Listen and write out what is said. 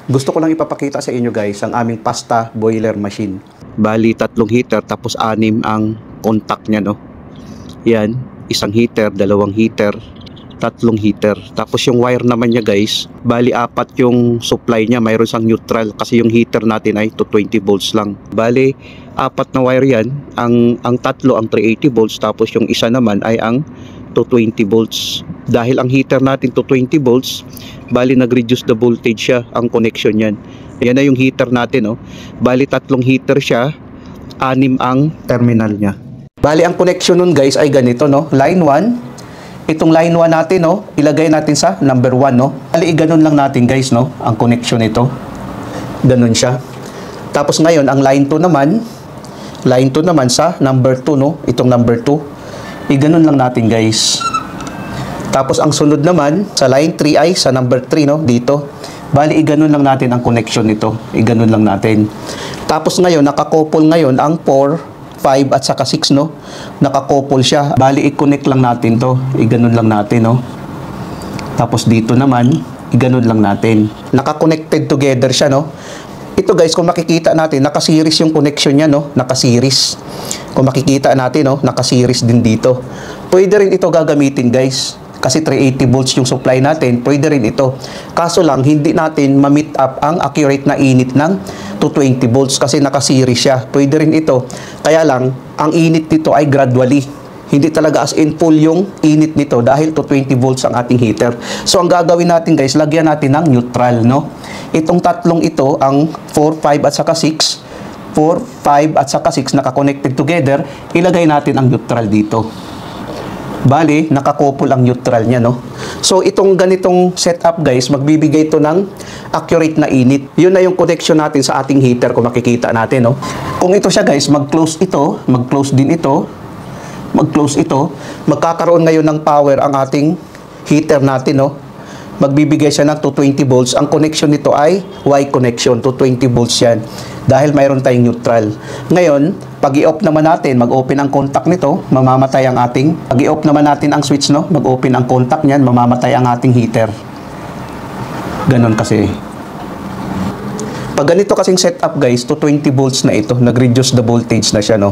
Gusto ko lang ipapakita sa inyo guys ang aming pasta boiler machine. Bali 3 heater tapos 6 ang contact niya, no. Yan, isang heater, 2 heater, 3 heater. Tapos yung wire naman niya guys, bali 4 yung supply niya, mayroon sang neutral kasi yung heater natin ay 220 volts lang. Bali 4 na wire yan, ang 3 ang 380 volts tapos yung isa naman ay ang 220 volts. Dahil ang heater natin 220 volts, bali nag-reduce the voltage siya, ang connection yan. Yan na yung heater natin, oh. Bali 3 heater siya, 6 ang terminal niya. Bali ang connection nun guys ay ganito, no. Line 1, itong line 1 natin, no, ilagay natin sa number 1, no. Bali ganun lang natin guys, no, ang connection nito. Ganun siya. Tapos ngayon ang line 2 naman sa number 2, no, itong number 2. Iganon lang natin guys. Tapos ang sunod naman sa line 3 ay sa number 3, no, dito. Bali iganon lang natin ang connection nito. Iganon lang natin. Tapos ngayon nakakouple ngayon ang 4, 5 at saka 6, no. Nakakouple siya. Bali i-connect lang natin 'to. Iganon lang natin, no. Tapos dito naman iganon lang natin. Naka-connected together siya, no. Ito guys, kung makikita natin, naka-series yung connection niya, no? Naka-series. Kung makikita natin, no? Naka-series din dito. Pwede rin ito gagamitin guys. Kasi 380 volts yung supply natin, pwede rin ito. Kaso lang, hindi natin ma-meet up ang accurate na init ng 220 volts kasi naka-series siya. Pwede rin ito. Kaya lang, ang init nito ay gradually. Hindi talaga as in full yung init nito dahil 220 volts ang ating heater. So, ang gagawin natin guys, lagyan natin ng neutral, no? Itong 3 ito, ang 4, 5 at saka 6, 4, 5 at saka 6 naka-connected together, ilagay natin ang neutral dito. Bali, nakakouple ang neutral niya, no? So, itong ganitong setup guys, magbibigay ito ng accurate na init. Yun na yung connection natin sa ating heater kung makikita natin, no? Kung ito siya guys, mag-close ito, mag-close din ito, mag-close ito, magkakaroon ngayon ng power ang ating heater natin, no? Magbibigay siya ng 220 volts. Ang connection nito ay Y connection, 220 volts yan. Dahil mayroon tayong neutral. Ngayon, pag i-off naman natin, mag-open ang contact nito, mamamatay ang ating, pag i-off naman natin ang switch, no? Mag-open ang contact niyan, mamamatay ang ating heater. Ganon kasi. Pag ganito kasing setup guys, 220 volts na ito, nag-reduce the voltage na siya, no?